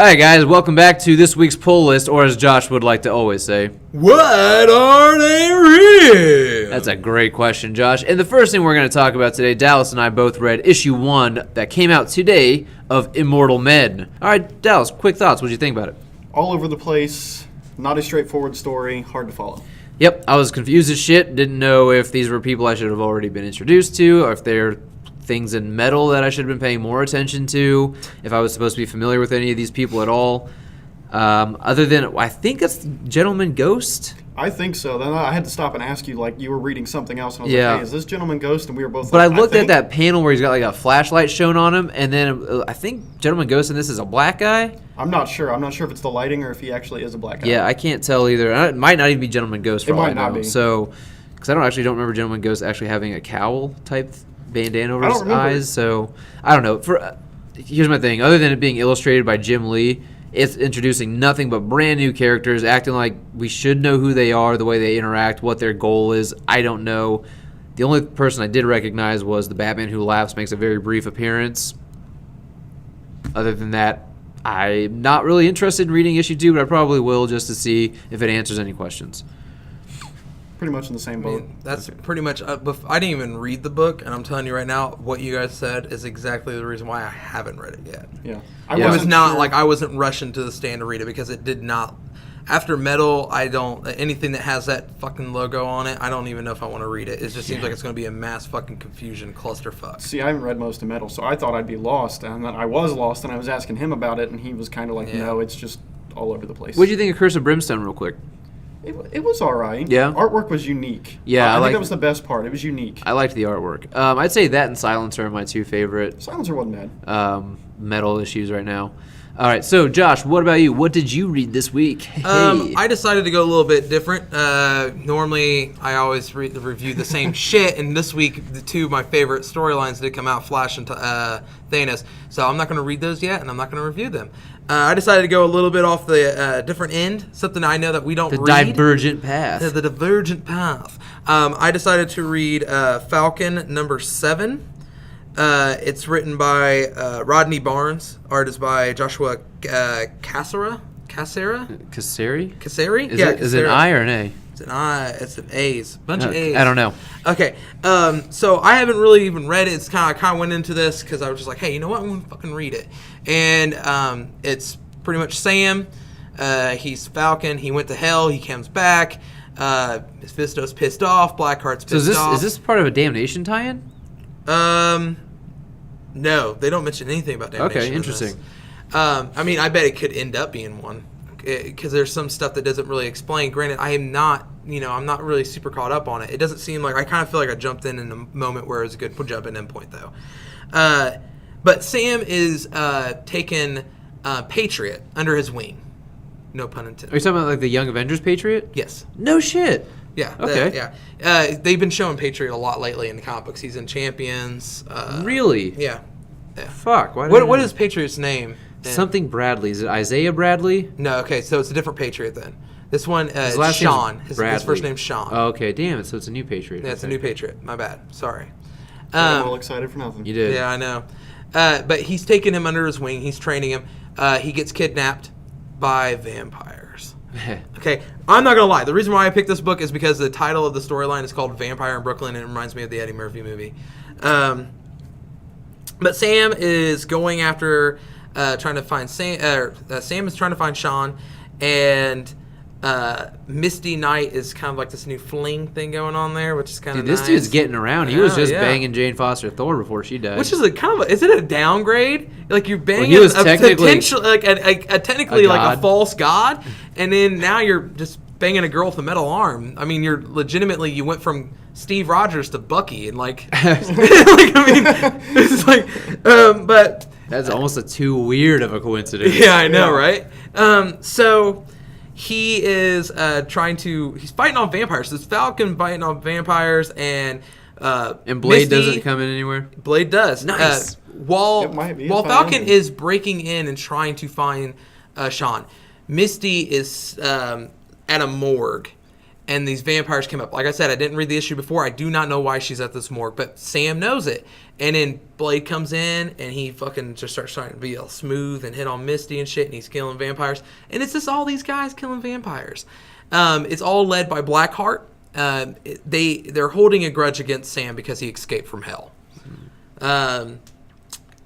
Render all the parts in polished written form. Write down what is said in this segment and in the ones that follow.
Hi guys, welcome back to this week's pull list, or as Josh would like to always say, what are they reading? That's a great question, Josh. And the first thing we're going to talk about today, Dallas and I both read issue 1 that came out today of Immortal Men. All right, Dallas, quick thoughts. What did you think about it? All over the place, not a straightforward story, hard to follow. Yep, I was confused as shit. Didn't know if these were people I should have already been introduced to, or if they're things in metal that I should have been paying more attention to, if I was supposed to be familiar with any of these people at all. Other than, I think it's Gentleman Ghost. I think so. Then I had to stop and ask you, like, you were reading something else, and I was Yeah. like, hey, is this Gentleman Ghost? And we were both But like, I looked think. at that panel where he's got like a flashlight shown on him, and then I think Gentleman Ghost in this is a black guy. I'm not sure. I'm not sure if it's the lighting or if he actually is a black guy. Yeah, I can't tell either. It might not even be Gentleman Ghost for It all I might not know. be. So, because I don't remember Gentleman Ghost actually having a cowl type bandana over I his don't remember. eyes. So I don't know. Here's my thing. Other than it being illustrated by Jim Lee, it's introducing nothing but brand new characters, acting like we should know who they are, the way they interact, what their goal is. I don't know. The only person I did recognize was the Batman Who Laughs, makes a very brief appearance. Other than that, I'm not really interested in reading issue 2, but I probably will just to see if it answers any questions. Pretty much in the same boat. That's pretty much. I didn't even read the book, and I'm telling you right now, what you guys said is exactly the reason why I haven't read it yet. Yeah. Yeah. It was not like I wasn't rushing to the stand to read it because it did not. After Metal, I don't anything that has that fucking logo on it. I don't even know if I want to read it. It just seems like it's going to be a mass fucking confusion clusterfuck. See, I haven't read most of Metal, so I thought I'd be lost, and then I was lost, and I was asking him about it, and he was kind of like, no, it's just all over the place. What do you think of Curse of Brimstone, real quick? It was all right. Yeah? Artwork was unique. Yeah, I think that was the best part. It was unique. I liked the artwork. I'd say that and Silencer are my two favorite Silencer wasn't bad. metal issues right now. All right, so Josh, what about you? What did you read this week? Hey. I decided to go a little bit different. Normally, I always review the same shit, and this week, the two of my favorite storylines did come out, Flash and Thanos. So I'm not going to read those yet, and I'm not going to review them. I decided to go a little bit off the different end, something I know that we don't read. Divergent path. The divergent path. I decided to read Falcon number 7. It's written by Rodney Barnes. Art is by Joshua Cassera? Casseri? Is it an I or an A? It's an I. It's an A's. Bunch of A's. I don't know. Okay. So I haven't really even read it. I kind of went into this because I was just like, hey, you know what? I'm going to fucking read it. And it's pretty much Sam. He's Falcon. He went to hell. He comes back. Mephisto's pissed off. Blackheart's pissed off. Is this part of a Damnation tie-in? No, they don't mention anything about Damnation. Okay, interesting. I mean, I bet it could end up being one because there's some stuff that doesn't really explain. Granted, I am not, I'm not really super caught up on it. It doesn't seem like I kind of feel like I jumped in a moment where it was a good jump in point though. But Sam is taking Patriot under his wing. No pun intended. Are you talking about like the Young Avengers Patriot? Yes. No shit. Yeah. Okay. They've been showing Patriot a lot lately in the comic books. He's in Champions. Really? Yeah. Fuck. What is Patriot's name? Something Bradley. Is it Isaiah Bradley? No. Okay. So it's a different Patriot then. This one is last Sean. name's His Bradley. first name's Sean. Oh, okay. Damn it. So it's a new Patriot. Yeah, it's a new Patriot. My bad. Sorry. I'm all excited for nothing. You did. Yeah, I know. But he's taking him under his wing. He's training him. He gets kidnapped by vampires. Okay, I'm not going to lie. The reason why I picked this book is because the title of the storyline is called Vampire in Brooklyn, and it reminds me of the Eddie Murphy movie. But Sam is going after trying to find Sam. Sam is trying to find Sean, and Misty Knight is kind of like this new fling thing going on there, which is kind of Dude, this nice. dude's getting around. He was just Yeah. banging Jane Foster Thor before she died. Which is a kind of is it a downgrade? Like you're banging he was a technically potential like technically a like god. a false god, and then now you're just banging a girl with a metal arm. I mean, you're legitimately you went from Steve Rogers to Bucky, and like, it's like, but that's almost too weird of a coincidence. yeah, I know, right? So he is he's fighting on vampires. This Falcon fighting on vampires, and Blade Misty, doesn't come in anywhere? Blade does. Nice. While It might be. while It's Falcon fine. is breaking in and trying to find Sean, Misty is at a morgue, and these vampires came up. Like I said, I didn't read the issue before. I do not know why she's at this morgue, but Sam knows it. And then Blade comes in, and he fucking just starts trying to be all smooth and hit on Misty and shit, and he's killing vampires. And it's just all these guys killing vampires. It's all led by Blackheart. They're holding a grudge against Sam because he escaped from hell.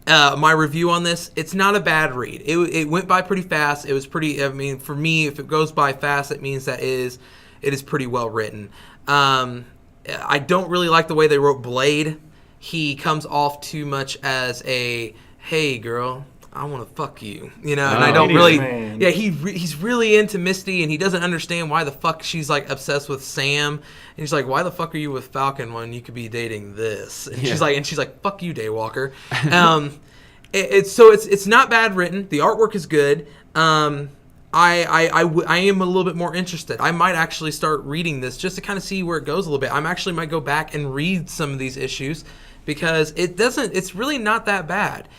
My review on this, it's not a bad read. It went by pretty fast. It was pretty, I mean, for me, if it goes by fast, it means that it is pretty well written. I don't really like the way they wrote Blade. He comes off too much as a, hey, girl, I want to fuck you, and I don't really, man. yeah, he's really into Misty, and he doesn't understand why the fuck she's, like, obsessed with Sam, and he's like, why the fuck are you with Falcon when you could be dating this? And she's like, fuck you, Daywalker. It's not bad written. The artwork is good. I am a little bit more interested. I might actually start reading this just to kind of see where it goes a little bit. I actually might go back and read some of these issues because it's really not that bad.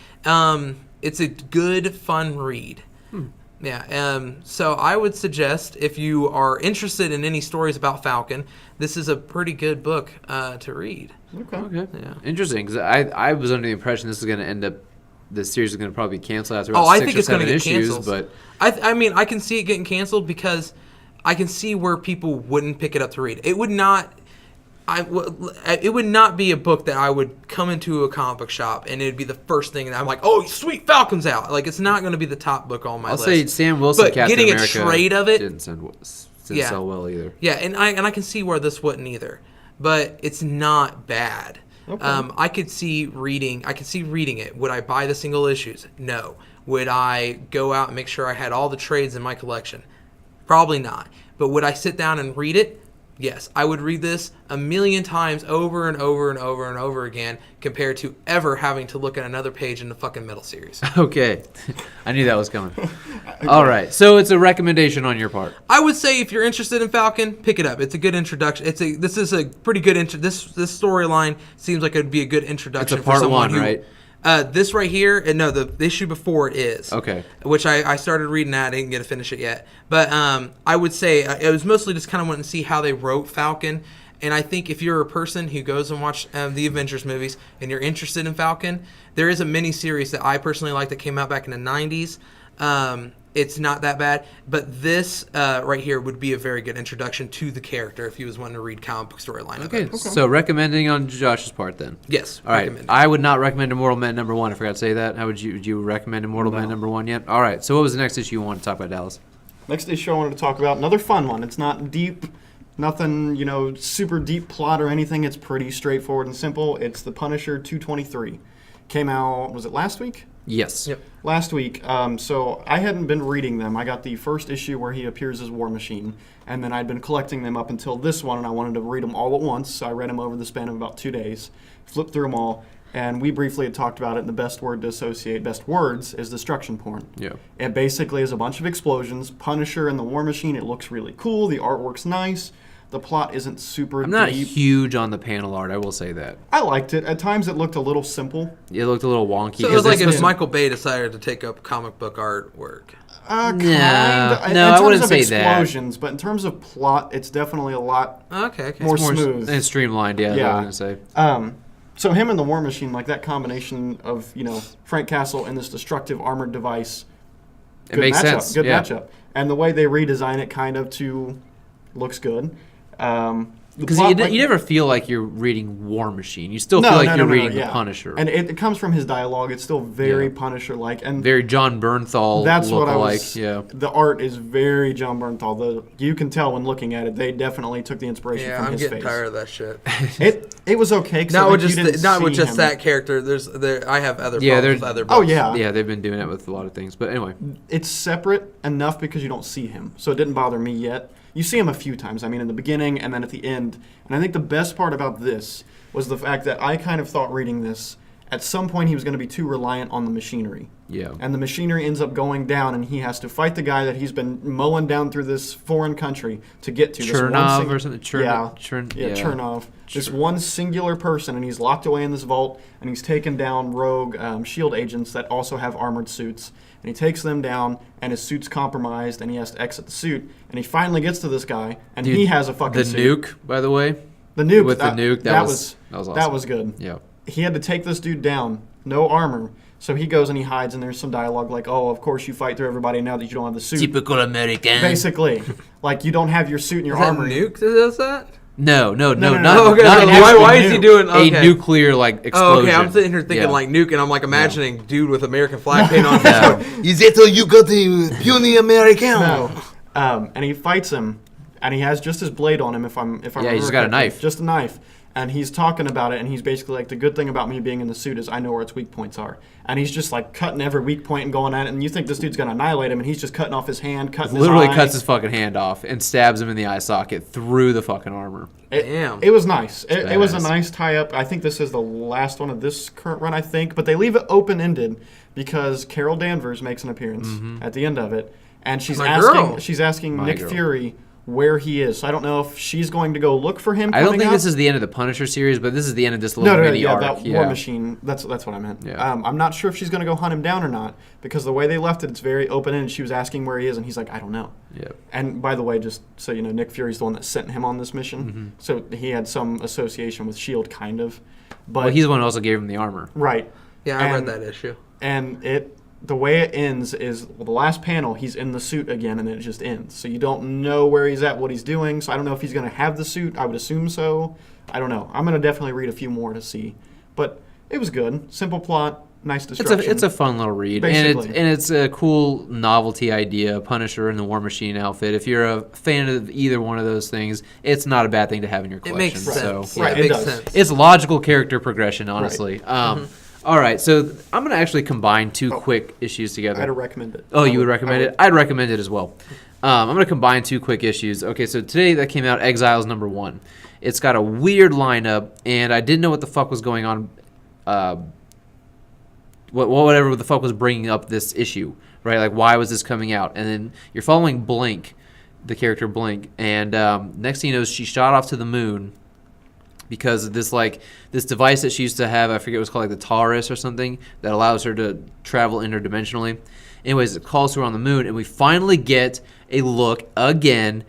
It's a good, fun read. Yeah. So I would suggest if you are interested in any stories about Falcon, this is a pretty good book to read. Okay. Yeah. Interesting, because I was under the impression this is going to end up, this series is going to probably be canceled after I about 6 think or it's going 7 to get issues. canceled. But I mean, I can see it getting canceled because I can see where people wouldn't pick it up to read. It would not be a book that I would come into a comic book shop and it'd be the first thing that I'm like, oh, sweet, Falcon's out. Like, it's not going to be the top book on my list. I'll say Sam Wilson, but Captain getting America, a trade of it didn't sell well either. Yeah, and I can see where this wouldn't either, but it's not bad. Okay. I could see reading it. Would I buy the single issues? No. Would I go out and make sure I had all the trades in my collection? Probably not. But would I sit down and read it? Yes. I would read this a million times over and over and over and over again compared to ever having to look at another page in the fucking Metal series. Okay. I knew that was coming. All right. So it's a recommendation on your part. I would say if you're interested in Falcon, pick it up. It's a good introduction. This is a pretty good this storyline seems like it would be a good introduction. It's a part for someone 1, right? This right here, no, the issue before it is. Okay. Which I started reading that. I didn't get to finish it yet. But I would say it was mostly just kind of wanting to see how they wrote Falcon. And I think if you're a person who goes and watch the Avengers movies and you're interested in Falcon, there is a mini-series that I personally like that came out back in the 90s. It's not that bad. But this right here would be a very good introduction to the character if he was wanting to read comic book storyline. Okay. So recommending on Josh's part then. Yes. All right. I would not recommend Immortal Man #1. I forgot to say that. How would you recommend Immortal Man #1 yet? All right. So what was the next issue you want to talk about, Dallas? Next issue I wanted to talk about, another fun one. It's not deep, nothing, super deep plot or anything. It's pretty straightforward and simple. It's The Punisher 223. Came out, was it last week? Yes. Yep. Last week. So I hadn't been reading them. I got the first issue where he appears as War Machine, and then I'd been collecting them up until this one, and I wanted to read them all at once, so I read them over the span of about 2 days, flipped through them all, and we briefly had talked about it, and the best words is destruction porn. Yeah. It basically is a bunch of explosions, Punisher and the War Machine. It looks really cool. The artwork's nice. The plot isn't super I'm not deep. huge on the panel art, I will say that. I liked it. At times it looked a little simple. It looked a little wonky. So it was like if been- Michael Bay decided to take up comic book artwork. Kind No, of. no, I wouldn't say in terms of that. explosions, but in terms of plot, it's definitely a lot Okay. more smooth. And streamlined, yeah, Yeah. I was going to say. So him and the War Machine, like that combination of, Frank Castle and this destructive armored device. It makes matchup, sense. Good yeah. matchup. And the way they redesign it kind of looks good. Because you never feel like you're reading War Machine. You still feel like you're reading The Punisher. And it comes from his dialogue. It's still very Punisher-like. And very John Bernthal that's what I look-alike. was. Yeah. The art is very John Bernthal. You can tell when looking at it. They definitely took the inspiration Yeah, from I'm his getting face. tired of that shit. It was okay. Not with just that character. I have other problems with other books. Oh yeah. Yeah, they've been doing it with a lot of things. But anyway. It's separate enough because you don't see him. So it didn't bother me yet. You see him a few times. I mean, in the beginning and then at the end. And I think the best part about this was the fact that I kind of thought reading this at some point he was going to be too reliant on the machinery. Yeah. And the machinery ends up going down, and he has to fight the guy that he's been mowing down through this foreign country to get to. Chernov or something? Chernov. This one singular person, and he's locked away in this vault, and he's taken down rogue shield agents that also have armored suits. And he takes them down, and his suit's compromised, and he has to exit the suit. And he finally gets to this guy, and Dude, he has a fucking suit. The nuke, by the way. The nuke. With the nuke, that was awesome. That was good. Yeah. He had to take this dude down, no armor. So he goes and he hides, and there's some dialogue like, "Oh, of course you fight through everybody now that you don't have the suit." Typical American. Basically, like you don't have your suit and your Is that armor. nuke that does that? No, not Okay, not so an actual why is he nuke. doing okay. A nuclear like explosion. Oh, okay. I'm sitting here thinking Yeah. like nuke, and I'm like imagining dude with American flag paint on. No. Is it you got the puny American? No. And he fights him, and he has just his blade on him. If I'm Yeah, he's just got a knife. Just a knife. And he's talking about it, and he's basically like, the good thing about me being in the suit is I know where its weak points are. And he's just like cutting every weak point and going at it, and you think this dude's going to annihilate him, and he's just cutting off his hand, cutting Literally his eye. cuts his fucking hand off and stabs him in the eye socket through the fucking armor. Damn. It was nice. It was a badass. nice tie-up. I think this is the last one of this current run, I think. But they leave it open-ended because Carol Danvers makes an appearance at the end of it. And she's My girl. asking My Nick girl. Fury where he is. So I don't know if she's going to go look for him. I don't think coming this up. is the end of the Punisher series, but this is the end of this little mini arc. That War Machine. That's what I meant. Yeah. I'm not sure if she's going to go hunt him down or not because the way they left it, it's very open-ended. She was asking where he is, and he's like, I don't know. Yeah. And by the way, just so you know, Nick Fury's the one that sent him on this mission, so he had some association with S.H.I.E.L.D., kind of. But Well, he's the one who also gave him the armor. right. Yeah, I read And- that issue. And the way it ends is, well, the last panel, he's in the suit again, and it just ends. So you don't know where he's at, what he's doing. So I don't know if he's going to have the suit. I would assume so. I don't know. I'm going to definitely read a few more to see. But it was good. Simple plot, nice destruction. It's a fun little read, Basically. and it's a cool novelty idea. Punisher in the War Machine outfit. If you're a fan of either one of those things, it's not a bad thing to have in your It collection. makes So sense. Right, Yeah, it it makes does. sense. it's logical character progression, honestly. All right, so I'm gonna actually combine two quick issues together. I'd recommend it. Oh, you would recommend it? I'd recommend it as well. I'm going to combine two quick issues. Okay, so today that came out, Exiles #1. It's got a weird lineup, and I didn't know what the fuck was going on. Whatever the fuck was bringing up this issue, right? Like, why was this coming out? And then you're following Blink, the character Blink, and next thing you know, she shot off to the moon because of this device that she used to have. I forget what it was called, like the Taurus or something, that allows her to travel interdimensionally. Anyways, it calls her on the moon, and we finally get a look again.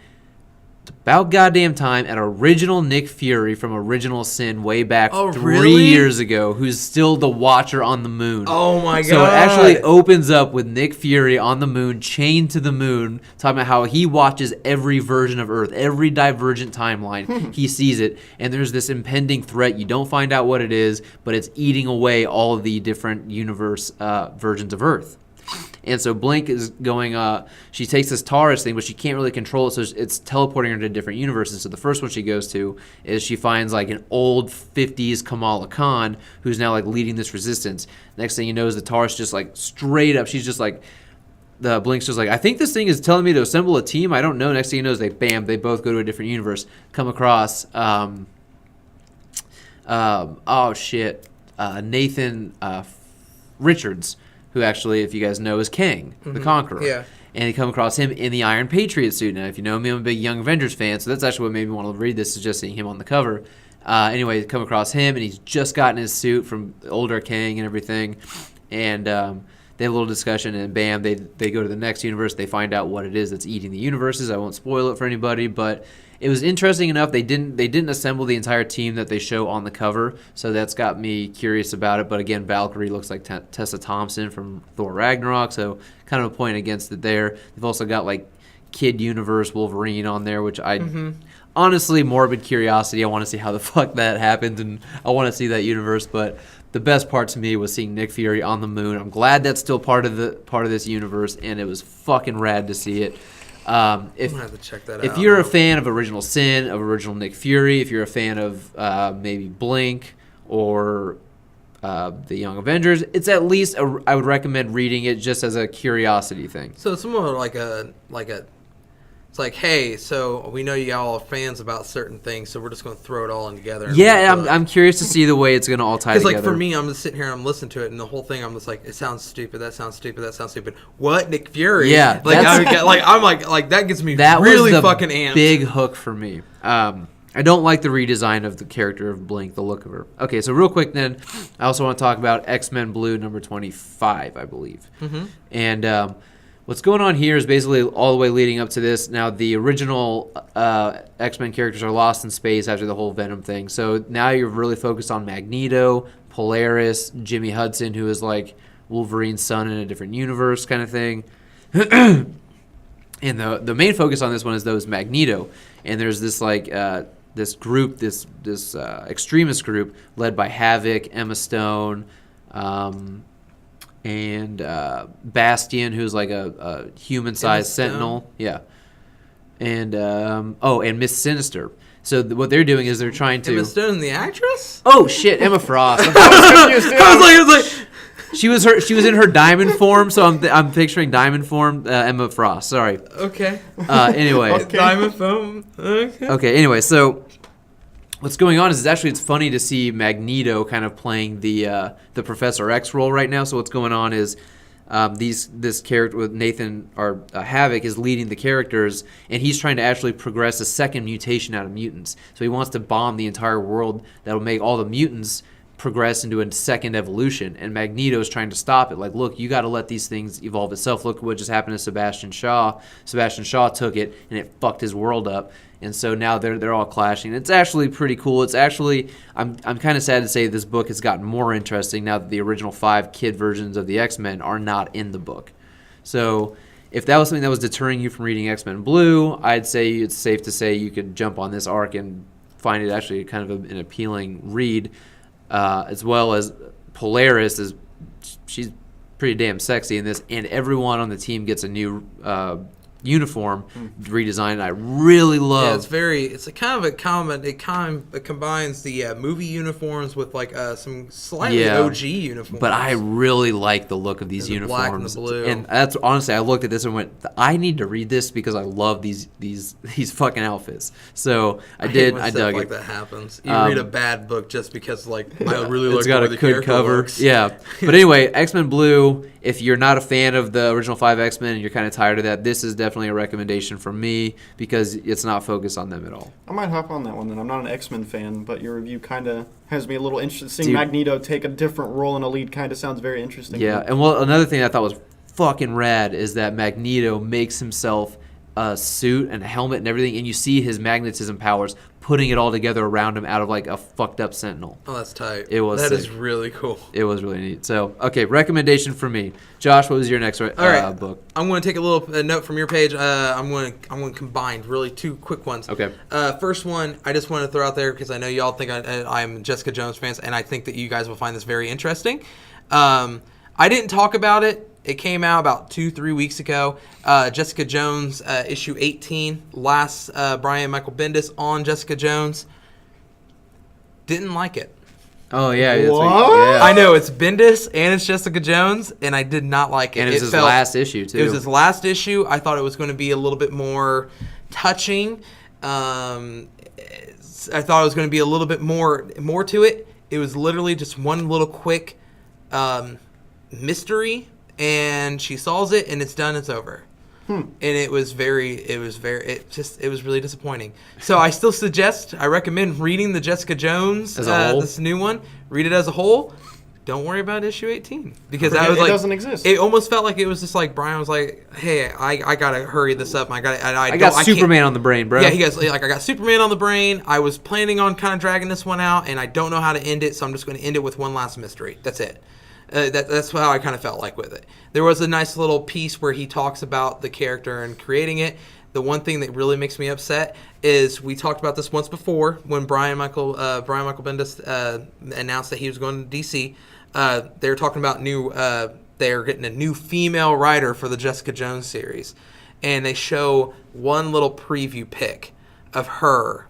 It's about goddamn time at original Nick Fury from Original Sin way back 3 really? years ago, who's still the Watcher on the moon. Oh my So it God. actually opens up with Nick Fury on the moon, chained to the moon, talking about how he watches every version of Earth, every divergent timeline. He sees it, and there's this impending threat. You don't find out what it is, but it's eating away all of the different universe versions of Earth. And so Blink is going, she takes this Taurus thing, but she can't really control it, so it's teleporting her to different universes. So the first one she goes to is she finds like an old 50s Kamala Khan who's now like leading this resistance. Next thing you know is the Taurus just like straight up, she's just like, the Blink's just like, I think this thing is telling me to assemble a team. I don't know. Next thing you know is they both go to a different universe, come across, Nathan Richards, who actually, if you guys know, is Kang, the Conqueror. Yeah. And you come across him in the Iron Patriot suit. Now, if you know me, I'm a big Young Avengers fan, so that's actually what made me want to read this, is just seeing him on the cover. Anyway, come across him, and he's just gotten his suit from the older Kang and everything. And they have a little discussion, and bam, they go to the next universe. They find out what it is that's eating the universes. I won't spoil it for anybody, but it was interesting enough. They didn't assemble the entire team that they show on the cover, so that's got me curious about it. But again, Valkyrie looks like Tessa Thompson from Thor Ragnarok, so kind of a point against it there. They've also got like Kid Universe Wolverine on there, which honestly, morbid curiosity. I want to see how the fuck that happened, and I want to see that universe. But the best part to me was seeing Nick Fury on the moon. I'm glad that's still part of this universe, and it was fucking rad to see it. I'm gonna have to check that out. If you're a fan of Original Sin, of original Nick Fury, if you're a fan of maybe Blink or the Young Avengers, it's at least I would recommend reading it just as a curiosity thing. So it's more like It's like, hey, so we know y'all are fans about certain things, so we're just going to throw it all in together. Yeah, I'm curious to see the way it's going to all tie together. Because, like, for me, I'm just sitting here and I'm listening to it, and the whole thing, I'm just like, it sounds stupid. That sounds stupid. That sounds stupid. What, Nick Fury? Yeah, like I'm like that gets me that really was the fucking amped. Big hook for me. I don't like the redesign of the character of Blink, the look of her. Okay, so real quick then, I also want to talk about Xmen Blue number 25, I believe. Mm-hmm. And what's going on here is basically all the way leading up to this. Now, the original X-Men characters are lost in space after the whole Venom thing. So now you're really focused on Magneto, Polaris, Jimmy Hudson, who is like Wolverine's son in a different universe kind of thing. And the main focus on this one is those Magneto. And there's this like this group, this extremist group led by Havoc, Emma Stone, and Bastion, who's like a human-sized Sentinel. Yeah. And and Miss Sinister. So what they're doing is they're trying to... Emma Stone, the actress? Oh, shit, Emma Frost. I was like... She was in her diamond form, so I'm picturing diamond form Emma Frost. Sorry. Okay. Anyway. Okay. Diamond form. Okay. Okay. Anyway, so what's going on is it's funny to see Magneto kind of playing the Professor X role right now. So what's going on is this character with Nathan or Havoc is leading the characters, and he's trying to actually progress a second mutation out of mutants. So he wants to bomb the entire world that'll make all the mutants progress into a second evolution, and Magneto's trying to stop it. Like, look, you got to let these things evolve itself. Look what just happened to Sebastian Shaw. Sebastian Shaw took it, and it fucked his world up. And so now they're all clashing. It's actually pretty cool. It's actually I'm kind of sad to say this book has gotten more interesting now that the original 5 kid versions of the X-Men are not in the book. So if that was something that was deterring you from reading X-Men Blue, I'd say it's safe to say you could jump on this arc and find it actually kind of an appealing read. As well as Polaris she's pretty damn sexy in this, and everyone on the team gets a new uniform redesign. And I really love. Yeah, it's a kind of a common. It combines the movie uniforms with like some slightly OG uniforms. But I really like the look of these uniforms. The black and the blue. And that's honestly, I looked at this and went, I need to read this because I love these fucking outfits. So I did. I dug it. Like that happens. You read a bad book just because like I really like it's got the way a the good character cover. looks. Yeah. But anyway, X-Men Blue. If you're not a fan of the original 5 X-Men and you're kind of tired of that, this is definitely a recommendation from me because it's not focused on them at all. I might hop on that one then. I'm not an X-Men fan, but your review kind of has me a little interested. Seeing Magneto take a different role in a lead kind of sounds very interesting. Yeah, and well, another thing I thought was fucking rad is that Magneto makes himself a suit and a helmet and everything, and you see his magnetism powers putting it all together around him out of like a fucked up Sentinel. Oh, that's tight. It was. That sick. is really cool. It was really neat. So, okay, recommendation for me. Josh, what was your next book? I'm going to take a little note from your page. I'm going to combine really 2 quick ones. Okay. First one, I just want to throw out there because I know y'all think I'm Jessica Jones fans, and I think that you guys will find this very interesting. I didn't talk about it. It came out about 2-3 weeks ago. Jessica Jones, issue 18. Last Brian Michael Bendis on Jessica Jones. Didn't like it. Oh, yeah. What? I know, it's Bendis and it's Jessica Jones, and I did not like it. And it was his last issue, too. It was his last issue. I thought it was going to be a little bit more touching. I thought it was going to be a little bit more to it. It was literally just one little quick mystery, and she solves it, and it's done. It's over. And it was really disappointing. So I still I recommend reading the Jessica Jones, as a whole? this new one. Read it as a whole. Don't worry about issue 18 because Forget I was it like, doesn't exist. It almost felt like it was just like Brian was like, "Hey, I gotta hurry this up. I got Superman on the brain, bro." Yeah, he goes like, "I got Superman on the brain. I was planning on kind of dragging this one out, and I don't know how to end it, so I'm just going to end it with one last mystery. That's it." That's how I kind of felt like with it. There was a nice little piece where he talks about the character and creating it. The one thing that really makes me upset is we talked about this once before when Brian Michael Bendis announced that he was going to DC. They were talking about they're getting a new female writer for the Jessica Jones series, and they show one little preview pic of her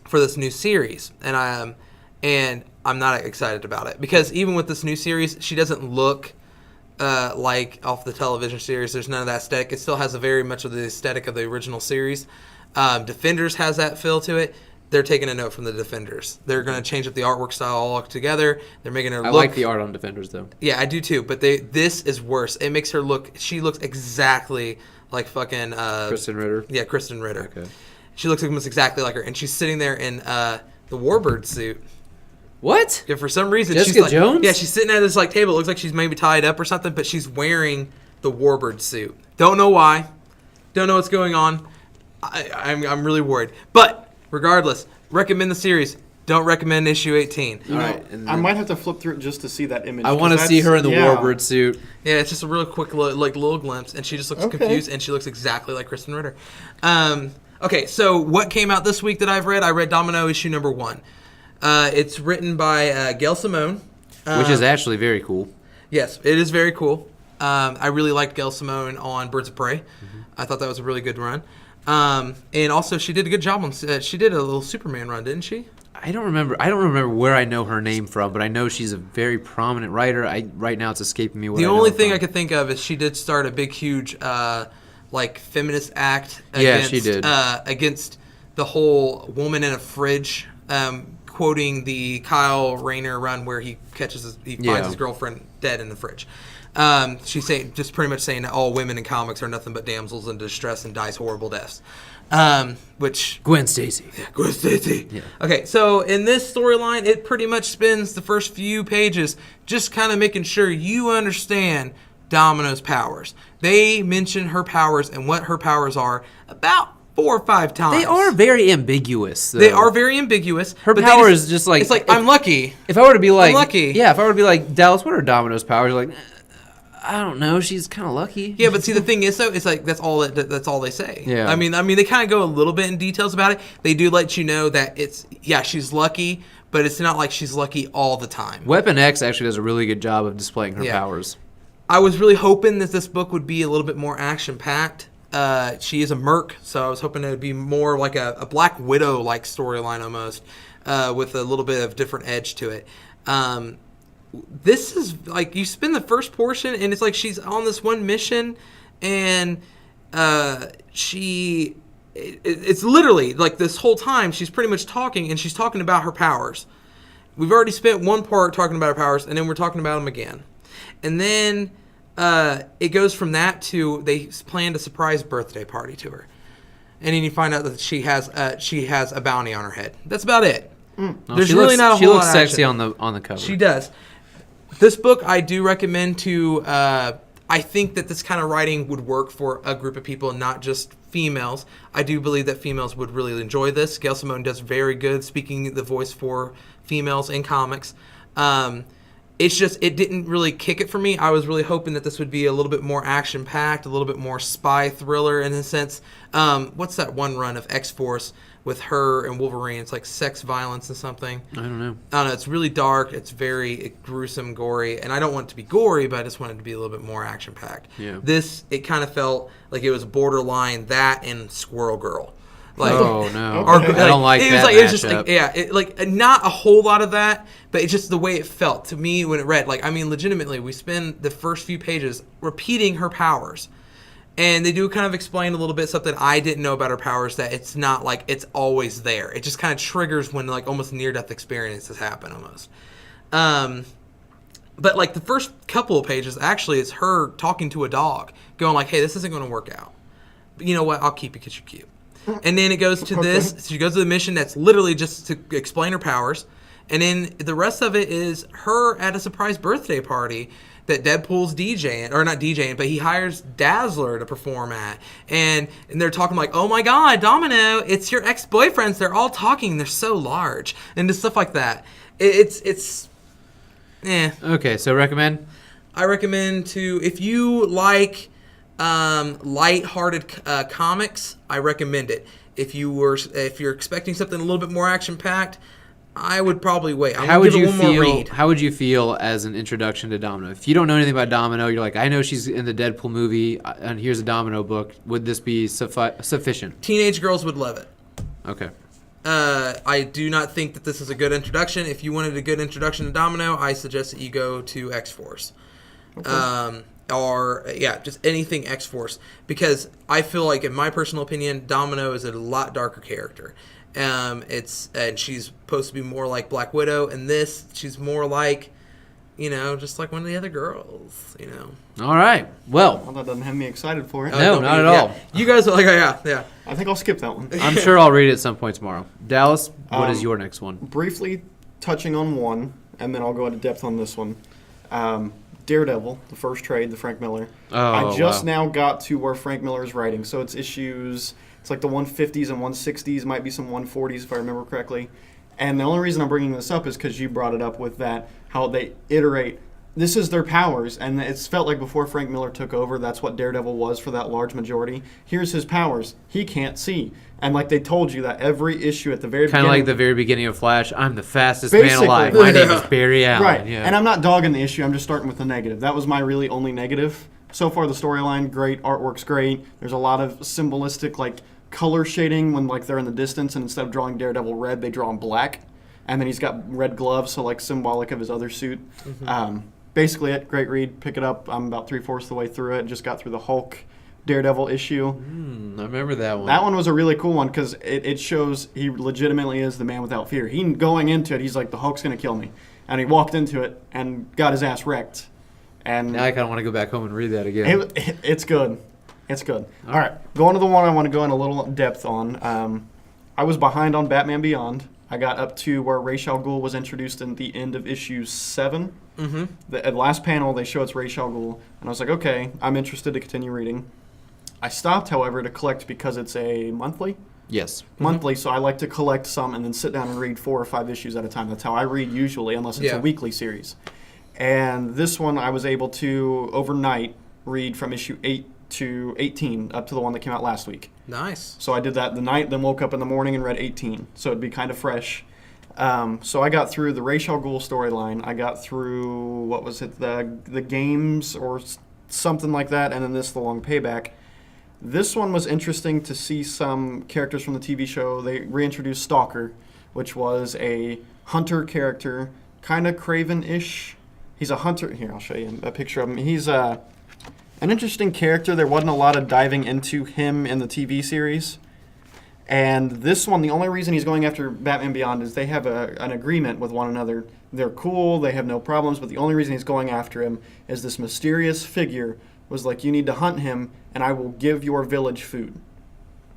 for this new series, and I'm not excited about it because even with this new series, she doesn't look like off the television series. There's none of that aesthetic. It still has a very much of the aesthetic of the original series. Defenders has that feel to it. They're taking a note from the Defenders. They're going to change up the artwork style all together. They're making her look. I like the art on Defenders, though. Yeah, I do too. But this is worse. It makes her look. She looks exactly like fucking Kristen Ritter. Yeah, Kristen Ritter. Okay. She looks almost exactly like her, and she's sitting there in the Warbird suit. What? Yeah, for some reason, Jessica she's like, Jones? Yeah, she's sitting at this like table. It looks like she's maybe tied up or something, but she's wearing the Warbird suit. Don't know why. Don't know what's going on. I'm really worried. But regardless, recommend the series. Don't recommend issue 18. You know, I might have to flip through it just to see that image. I want to see her in the Warbird suit. Yeah, it's just a real quick little glimpse, and she just looks confused, and she looks exactly like Kristen Ritter. Okay, so what came out this week that I've read? I read Domino issue number 1. It's written by Gail Simone. Which is actually very cool. Yes, it is very cool. I really liked Gail Simone on Birds of Prey. Mm-hmm. I thought that was a really good run. And also, she did a good job on. She did a little Superman run, didn't she? I don't remember where I know her name from, but I know she's a very prominent writer. Right now, it's escaping me. The only thing I could think of is she did start a big, huge, like feminist act. Against, she did against the whole woman in a fridge. Quoting the Kyle Rayner run where he finds his girlfriend dead in the fridge. She's just pretty much saying that all women in comics are nothing but damsels in distress and dies horrible deaths. Which Gwen Stacy. Yeah, Gwen Stacy. Yeah. Okay, so in this storyline, it pretty much spends the first few pages just kind of making sure you understand Domino's powers. They mention her powers and what her powers are about 4 or 5 times. They are very ambiguous, though. They are very ambiguous. Her power is just like... It's like, I'm lucky. If I were to be like... I'm lucky. Yeah, if I were to be like, Dallas, what are Domino's powers? You're like, I don't know. She's kind of lucky. Yeah, but see, the thing is, though, it's like that's all they say. Yeah. I mean, they kind of go a little bit in details about it. They do let you know that she's lucky, but it's not like she's lucky all the time. Weapon X actually does a really good job of displaying her powers. I was really hoping that this book would be a little bit more action-packed. She is a merc, so I was hoping it would be more like a Black Widow-like storyline almost, with a little bit of different edge to it. This is like you spend the first portion, and it's like she's on this one mission, and it's literally like this whole time she's pretty much talking, and she's talking about her powers. We've already spent one part talking about her powers, and then we're talking about them again, and then. It goes from that to they planned a surprise birthday party to her, and then you find out that she has a bounty on her head. That's about it. No, There's really not a whole lot of She looks sexy action. on the cover. She does. This book I do recommend to. I think that this kind of writing would work for a group of people, not just females. I do believe that females would really enjoy this. Gail Simone does very good speaking the voice for females in comics. It's just, it didn't really kick it for me. I was really hoping that this would be a little bit more action-packed, a little bit more spy thriller in a sense. What's that one run of X-Force with her and Wolverine? It's like sex violence and something. I don't know. It's really dark. It's very gruesome, gory. And I don't want it to be gory, but I just want it to be a little bit more action-packed. Yeah. This, it kind of felt like it was borderline that and Squirrel Girl. Like, oh no, Okay. I don't like it that. Was like, it was just like, not a whole lot of that, but it's just the way it felt to me when it read. Like, I mean, legitimately, we spend the first few pages repeating her powers, and they do kind of explain a little bit something I didn't know about her powers, that it's not like it's always there. It just kind of triggers when like almost near-death experiences happen almost. But like the first couple of pages, actually, it's her talking to a dog, going like, "Hey, this isn't going to work out. But you know what? I'll keep you because you're cute." And then it goes to this. She goes to the mission that's literally just to explain her powers. And then the rest of it is her at a surprise birthday party that Deadpool's DJing, or not DJing, but he hires Dazzler to perform at. And they're talking like, "Oh my God, Domino, it's your ex-boyfriends. They're all talking. They're so large." And just stuff like that. It's Okay, so recommend? I recommend if you like light-hearted comics, I recommend it. If you're expecting something a little bit more action-packed, I would probably wait. How would you feel as an introduction to Domino? If you don't know anything about Domino, you're like, I know she's in the Deadpool movie, and here's a Domino book. Would this be sufficient? Teenage girls would love it. Okay. I do not think that this is a good introduction. If you wanted a good introduction to Domino, I suggest that you go to X-Force. Or just anything X-Force, because I feel like, in my personal opinion, Domino is a lot darker character. And she's supposed to be more like Black Widow, and this she's more like, just like one of the other girls, All right. Well, that doesn't have me excited for it. No, not at all. You guys are like, yeah. I think I'll skip that one. I'm sure I'll read it at some point tomorrow. Dallas, what is your next one? Briefly touching on one, and then I'll go into depth on this one. Daredevil, the first trade, the Frank Miller. I just now got to where Frank Miller is writing, so it's issues. It's like the 150s and 160s, might be some 140s if I remember correctly. And the only reason I'm bringing this up is because you brought it up with that, how they iterate. This is their powers, and it's felt like before Frank Miller took over, that's what Daredevil was for that large majority. Here's his powers. He can't see. And like they told you that every issue at the very beginning. Kind of like the very beginning of Flash. I'm the fastest man alive. My name is Barry Allen. Right. Yeah. And I'm not dogging the issue. I'm just starting with the negative. That was my really only negative. So far, the storyline, great. Artwork's great. There's a lot of symbolistic, like, color shading when, like, they're in the distance, and instead of drawing Daredevil red, they draw him black. And then he's got red gloves, so, like, symbolic of his other suit. Basically it. Great read. Pick it up. I'm about 3/4 the way through it. Just got through the Hulk Daredevil issue. I remember that one. That one was a really cool one because it shows he legitimately is the man without fear. He going into it, he's like, the Hulk's going to kill me. And he walked into it and got his ass wrecked. And now I kind of want to go back home and read that again. It's good. It's good. All right. Going to the one I want to go in a little depth on. I was behind on Batman Beyond. I got up to where Ra's al Ghul was introduced in the end of issue 7. The last panel, they show it's Ra's al Ghul. And I was like, okay, I'm interested to continue reading. I stopped, however, to collect because it's a monthly. Yes. Monthly, so I like to collect some and then sit down and read 4 or 5 issues at a time. That's how I read usually, unless it's a weekly series. And this one I was able to, overnight, read from issue 8 to 18, up to the one that came out last week. Nice. So I did that the night, then woke up in the morning and read 18. So it'd be kind of fresh. So I got through the Ra's al Ghul storyline. I got through, what was it, the games or something like that, and then the Long Payback. This one was interesting to see some characters from the TV show. They reintroduced Stalker, which was a hunter character, kind of Craven-ish. He's a hunter. Here, I'll show you a picture of him. He's an interesting character. There wasn't a lot of diving into him in the TV series. And this one, the only reason he's going after Batman Beyond is they have an agreement with one another. They're cool, they have no problems, but the only reason he's going after him is this mysterious figure was like, you need to hunt him, and I will give your village food.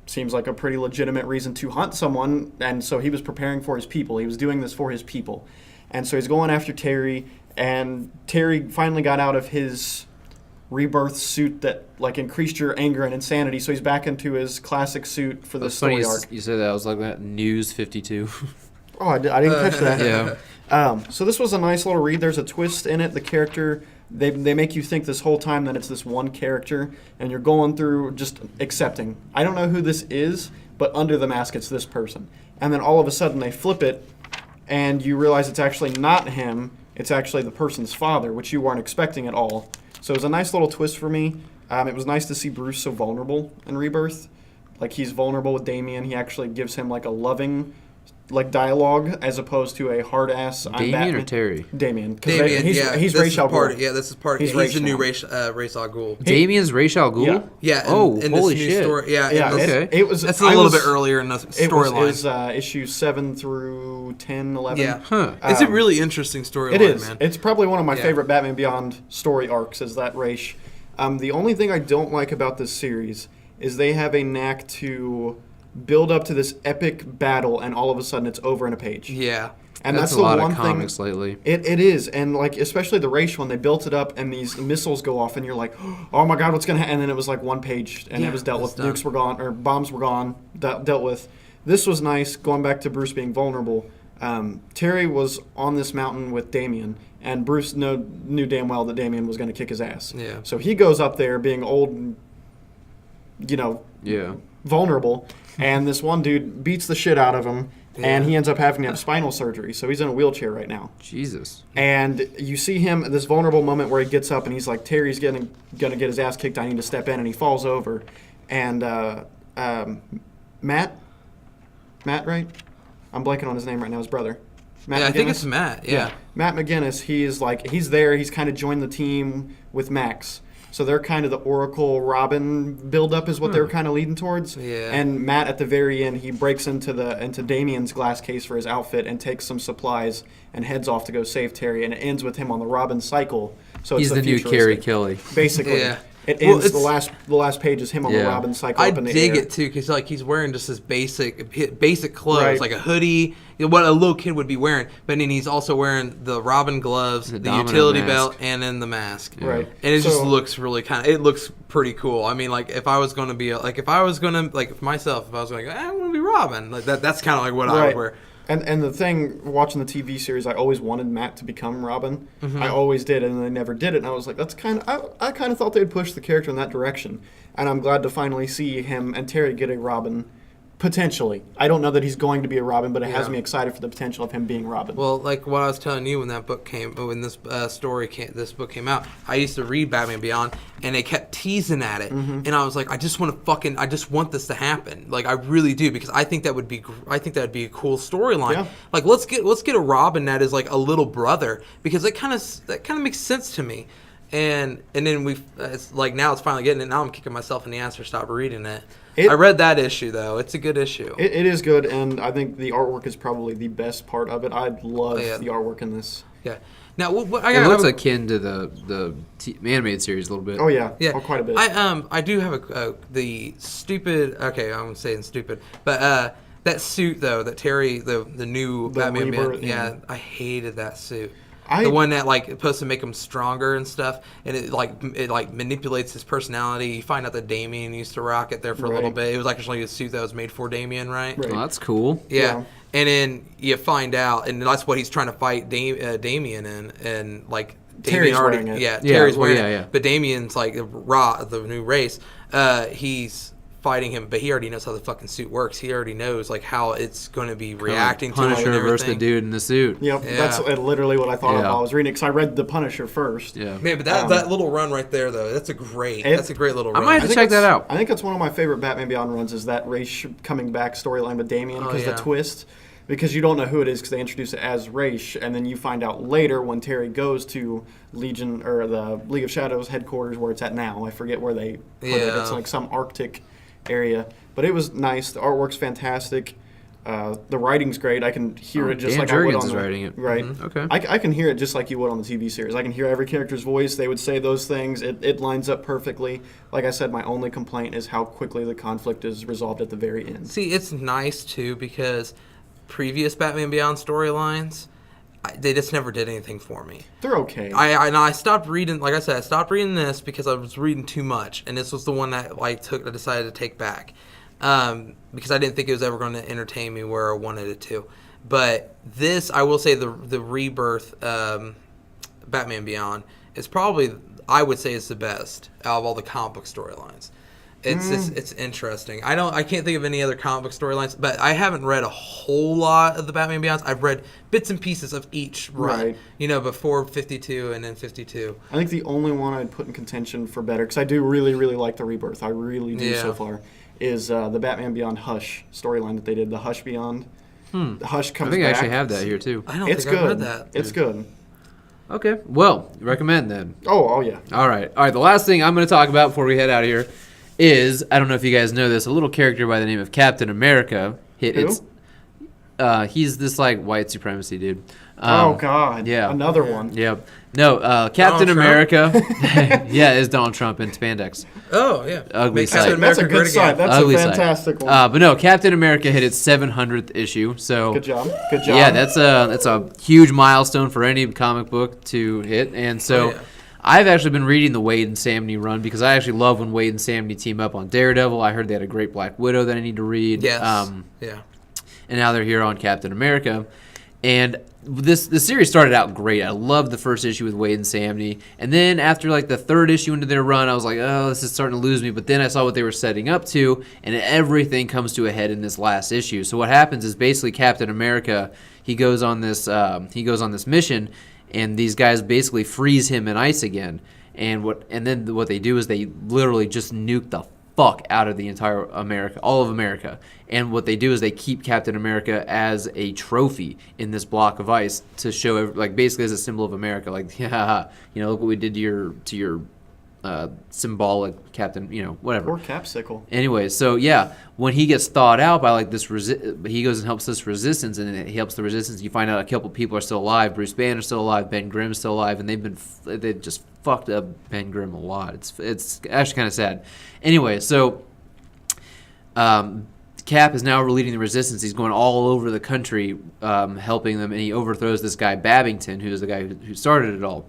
Seems like a pretty legitimate reason to hunt someone, and so he was preparing for his people. He was doing this for his people. And so he's going after Terry, and Terry finally got out of his rebirth suit that like increased your anger and insanity, so he's back into his classic suit for the story arc. You said that. I was like that. News 52. Oh, I didn't catch that. Yeah. So this was a nice little read. There's a twist in it. The character, they make you think this whole time that it's this one character, and you're going through just accepting. I don't know who this is, but under the mask it's this person. And then all of a sudden they flip it, and you realize it's actually not him. It's actually the person's father, which you weren't expecting at all. So it was a nice little twist for me. It was nice to see Bruce so vulnerable in Rebirth. Like, he's vulnerable with Damian. He actually gives him, like, a loving, like, dialogue as opposed to a hard-ass, Damian or Terry? Damian. Damian, he's Ra's al Ghul. Yeah, this is part. He's the new Ra's al Ghul. Damian's Ra's al Ghul? Yeah. In holy this new shit. Story. Yeah. Okay. That's a little bit earlier in the storyline. It was issue 7 through 10, 11. Yeah. Huh. It's a really interesting storyline, It is. man. It's probably one of my favorite Batman Beyond story arcs, is that Ra's. The only thing I don't like about this series is they have a knack to build up to this epic battle, and all of a sudden it's over in a page. Yeah. And that's a the lot one of comics thing, lately. It is, and like especially the Ra's one, they built it up, and these missiles go off, and you're like, oh my god, what's gonna happen? And then it was like one page, and it was dealt with. Done. Nukes were gone, or bombs were gone, dealt with. This was nice, going back to Bruce being vulnerable. Terry was on this mountain with Damian, and Bruce knew damn well that Damian was going to kick his ass. Yeah. So he goes up there being old and, vulnerable, and this one dude beats the shit out of him, and he ends up having to have spinal surgery, so he's in a wheelchair right now. Jesus. And you see him at this vulnerable moment where he gets up, and he's like, Terry's gonna get his ass kicked, I need to step in, and he falls over. And Matt, right? I'm blanking on his name right now, his brother. Matt Yeah, I think McGinnis? it's Matt. Yeah. Matt McGinnis, he's there. He's kind of joined the team with Max. So they're kind of the Oracle Robin buildup is what they were kind of leading towards. Yeah. And Matt at the very end, he breaks into Damien's glass case for his outfit and takes some supplies and heads off to go save Terry. And it ends with him on the Robin cycle. So He's it's the new futuristic. Carrie Kelly. Basically. Yeah. It Well, ends the last page is him on the Yeah. Robin cycle I up in the dig air. it too, because he's wearing just his basic clothes, Right. like a hoodie, what a little kid would be wearing. But then he's also wearing the Robin gloves, the Domino utility mask. belt, and then the mask. Right. And it just So- looks really it looks pretty cool. I mean, like if I was going to be if I was going to I want to be Robin, like that's kind of like what I would wear. And the thing, watching the TV series, I always wanted Matt to become Robin. Mm-hmm. I always did, and they never did it. And I was like, I kind of thought they'd push the character in that direction. And I'm glad to finally see him and Terry get a Robin, potentially. I don't know that he's going to be a Robin, but it has Yeah. me excited for the potential of him being Robin. Well, like what I was telling you when this book came out, I used to read Batman Beyond, and they kept teasing at it, and I was like, I just want this to happen, like I really do, because I think that would be a cool storyline. Yeah. Like let's get a Robin that is like a little brother, because that kind of makes sense to me. And then it's like now it's finally getting it. Now I'm kicking myself in the ass for stop reading it. I read that issue though. It's a good issue. It is good, and I think the artwork is probably the best part of it. I love Yeah. the artwork in this. Yeah. Now what It looks akin to the animated series a little bit. Oh yeah, Yeah, oh, quite a bit. I do have the stupid. Okay, I'm saying stupid, but that suit though, that Terry, the new The Batman, Rebirth, yeah, yeah. I hated that suit. I- The one that like supposed to make him stronger and stuff, and it manipulates his personality. You find out that Damien used to rock it there for a little Right. bit. It was actually a suit that was made for Damien, right? Right. Oh, that's cool. Yeah. Yeah. And then you find out, and that's what he's trying to fight Damien in, and like Damien Terry's wearing it. Yeah, Yeah, Terry's well, wearing yeah, it. yeah. But Damien's like the new race. He's fighting him, but he already knows how the fucking suit works. He already knows like how it's going to be reacting to him and Punisher versus the everything. dude in the suit. Yep, Yeah. that's literally what I thought of Yeah. while I was reading it, because I read The Punisher first. Yeah. Man, but that little run right there, though, that's a great little I run. might have to check that out. I think that's one of my favorite Batman Beyond runs, is that Ra's coming back storyline with Damien, because yeah. the twist, because you don't know who it is because they introduce it as Ra's, and then you find out later when Terry goes to Legion or the League of Shadows headquarters where it's at now. I forget where they put it. Yeah. It's like some Arctic area, but it was nice. The artwork's fantastic. The writing's great. I can hear it just Dan like I would Jurgens on is the writing it. right. Okay. I can hear it just like you would on the TV series. I can hear every character's voice. They would say those things. It lines up perfectly. Like I said, my only complaint is how quickly the conflict is resolved at the very end. See, it's nice too because previous Batman Beyond storylines, they just never did anything for me. They're okay. I stopped reading. Like I said, I stopped reading this because I was reading too much, and this was the one that I decided to take back because I didn't think it was ever going to entertain me where I wanted it to. But this, I will say, the Rebirth Batman Beyond is probably, I would say, is the best out of all the comic book storylines. It's interesting. I can't think of any other comic book storylines, but I haven't read a whole lot of the Batman Beyonds. I've read bits and pieces of each run, Right. before 52 and then 52. I think the only one I'd put in contention for better, because I do really, really like the Rebirth. I really do Yeah. so far. Is the Batman Beyond Hush storyline that they did, the Hush Beyond. The Hush I comes think back. I actually have that here too. I don't It's think good. I've read that. It's good. Okay. Well, recommend then. Oh yeah. All right. The last thing I'm going to talk about before we head out of here is, I don't know if you guys know this, a little character by the name of Captain America hit Who? its. He's this like white supremacy dude. Oh God. yeah. Another one. Yep. No, Captain Trump? America. Yeah, is Donald Trump in spandex. Oh, yeah. Ugly Make sight. Captain That's a America good great side. again. That's Ugly a sight. fantastic one. But no, Captain America hit its 700th issue. So Good job. Good job. yeah, that's a huge milestone for any comic book to hit. And so Oh, yeah. I've actually been reading the Wade and Samney run because I actually love when Wade and Samney team up on Daredevil. I heard they had a great Black Widow that I need to read. Yes. Yeah. And now they're here on Captain America. And the series started out great. I loved the first issue with Wade and Samney. And then after like the third issue into their run, I was like, oh, this is starting to lose me. But then I saw what they were setting up to, and everything comes to a head in this last issue. So what happens is basically Captain America, he goes on this mission, and these guys basically freeze him in ice again. And then what they do is they literally just nuke the fuck out of the entire America, all of America. And what they do is they keep Captain America as a trophy in this block of ice to show, like, basically as a symbol of America. Like, yeah, look what we did to your symbolic Captain, whatever. Or Capsicle. Anyway, so yeah, when he gets thawed out by like this, he goes and helps this resistance, and he helps the resistance. You find out a couple people are still alive. Bruce Banner's still alive. Ben Grimm's still alive, and they just fucked up Ben Grimm a lot. It's actually kind of sad. Anyway, so Cap is now leading the resistance. He's going all over the country, helping them, and he overthrows this guy Babington, who is the guy who started it all.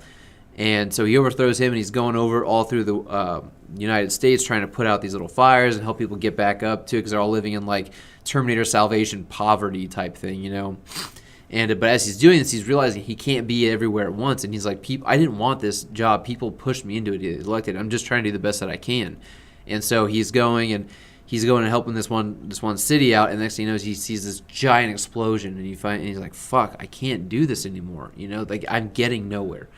And so he overthrows him, and he's going over all through the United States trying to put out these little fires and help people get back up, too, because they're all living in, like, Terminator Salvation poverty type thing, And but as he's doing this, he's realizing he can't be everywhere at once. And he's like, I didn't want this job. People pushed me into it. He elected. I'm just trying to do the best that I can. And so he's going and helping this one city out. And the next thing he knows, he sees this giant explosion. And he's like, fuck, I can't do this anymore. Like, I'm getting nowhere.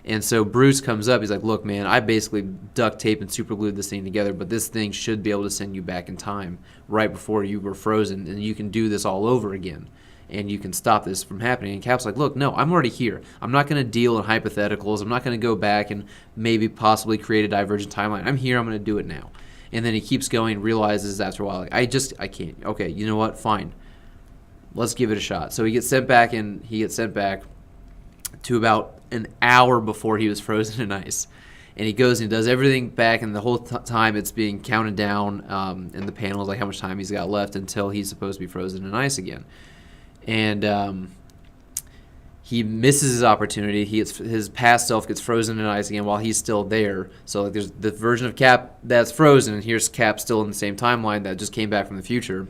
And so Bruce comes up. He's like, look, man, I basically duct tape and super glued this thing together, but this thing should be able to send you back in time right before you were frozen, and you can do this all over again, and you can stop this from happening. And Cap's like, look, no, I'm already here. I'm not going to deal in hypotheticals. I'm not going to go back and maybe possibly create a divergent timeline. I'm here. I'm going to do it now. And then he keeps going, realizes after a while, like, I can't. Okay, you know what? Fine. Let's give it a shot. So he gets sent back to about an hour before he was frozen in ice, and he goes and does everything back, and the whole time it's being counted down in the panels, like how much time he's got left until he's supposed to be frozen in ice again. And he misses his opportunity. His past self gets frozen in ice again while he's still there. So like there's the version of Cap that's frozen, and here's Cap still in the same timeline that just came back from the future.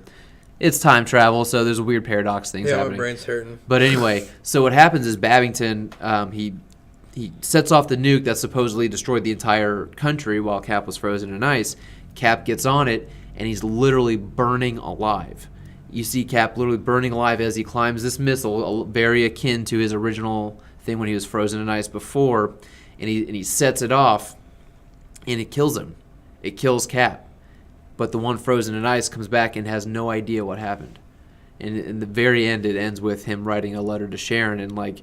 It's time travel, so there's a weird paradox things happening. Yeah, my brain's hurting. But anyway, so what happens is Babington, he sets off the nuke that supposedly destroyed the entire country while Cap was frozen in ice. Cap gets on it, and he's literally burning alive. You see Cap literally burning alive as he climbs this missile, very akin to his original thing when he was frozen in ice before, and he sets it off, and it kills him. It kills Cap. But the one frozen in ice comes back and has no idea what happened. And in the very end, it ends with him writing a letter to Sharon, and like,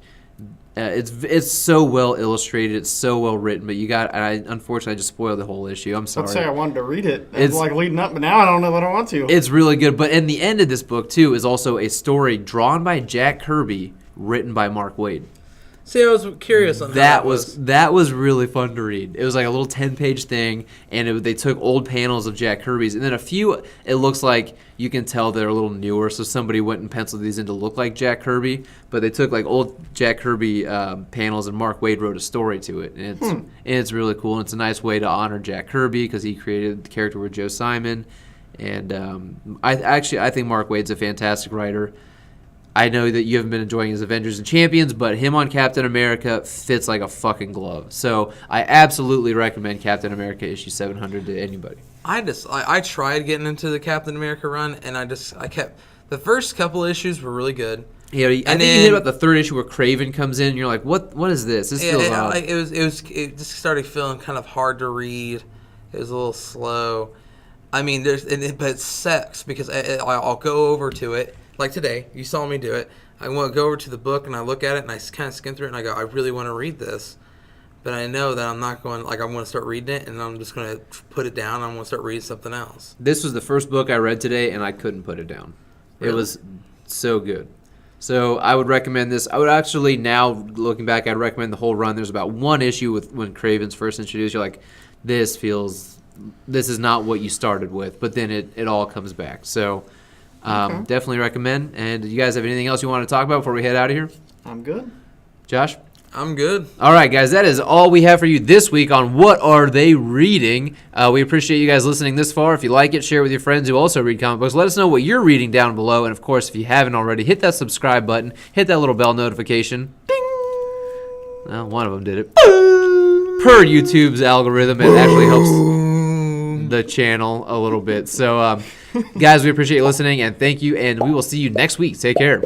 it's so well illustrated, it's so well written. But unfortunately, I just spoiled the whole issue. I'm sorry. Let's say I wanted to read it. It's like leading up, but now I don't know that I want to. It's really good. But in the end of this book too is also a story drawn by Jack Kirby, written by Mark Waid. See, I was curious on that was really fun to read. It was like a little 10-page thing, and they took old panels of Jack Kirby's, and then a few, it looks like you can tell they're a little newer, so somebody went and penciled these in to look like Jack Kirby, but they took like old Jack Kirby panels, and Mark Waid wrote a story to it, and it's really cool, and it's a nice way to honor Jack Kirby because he created the character with Joe Simon, and I think Mark Waid's a fantastic writer. I know that you haven't been enjoying his Avengers and Champions, but him on Captain America fits like a fucking glove. So I absolutely recommend Captain America issue 700 to anybody. I tried getting into the Captain America run, and I kept the first couple issues were really good. Yeah, I think you hit about the third issue where Kraven comes in, and you're like, what is this? This feels odd. It just started feeling kind of hard to read. It was a little slow. I mean, but it sucks because I'll go over to it. Like today, you saw me do it. I want to go over to the book and I look at it and I kind of skim through it and I go, I really want to read this, but I know that I'm not going. Like, I'm going to start reading it and I'm just going to put it down. I'm going to start reading something else. This was the first book I read today and I couldn't put it down. Really? It was so good. So I would recommend this. I would actually, now looking back, I'd recommend the whole run. There's about one issue with when Kraven's first introduced. You're like, this is not what you started with, but then it all comes back. So. Definitely recommend. And do you guys have anything else you want to talk about before we head out of here? I'm good. Josh? I'm good. All right, guys. That is all we have for you this week on What Are They Reading? We appreciate you guys listening this far. If you like it, share it with your friends who also read comic books. Let us know what you're reading down below. And, of course, if you haven't already, hit that subscribe button. Hit that little bell notification. Ding! Well, one of them did it. Per YouTube's algorithm, it actually helps the channel a little bit. So, guys, we appreciate you listening, and thank you, and we will see you next week. Take care.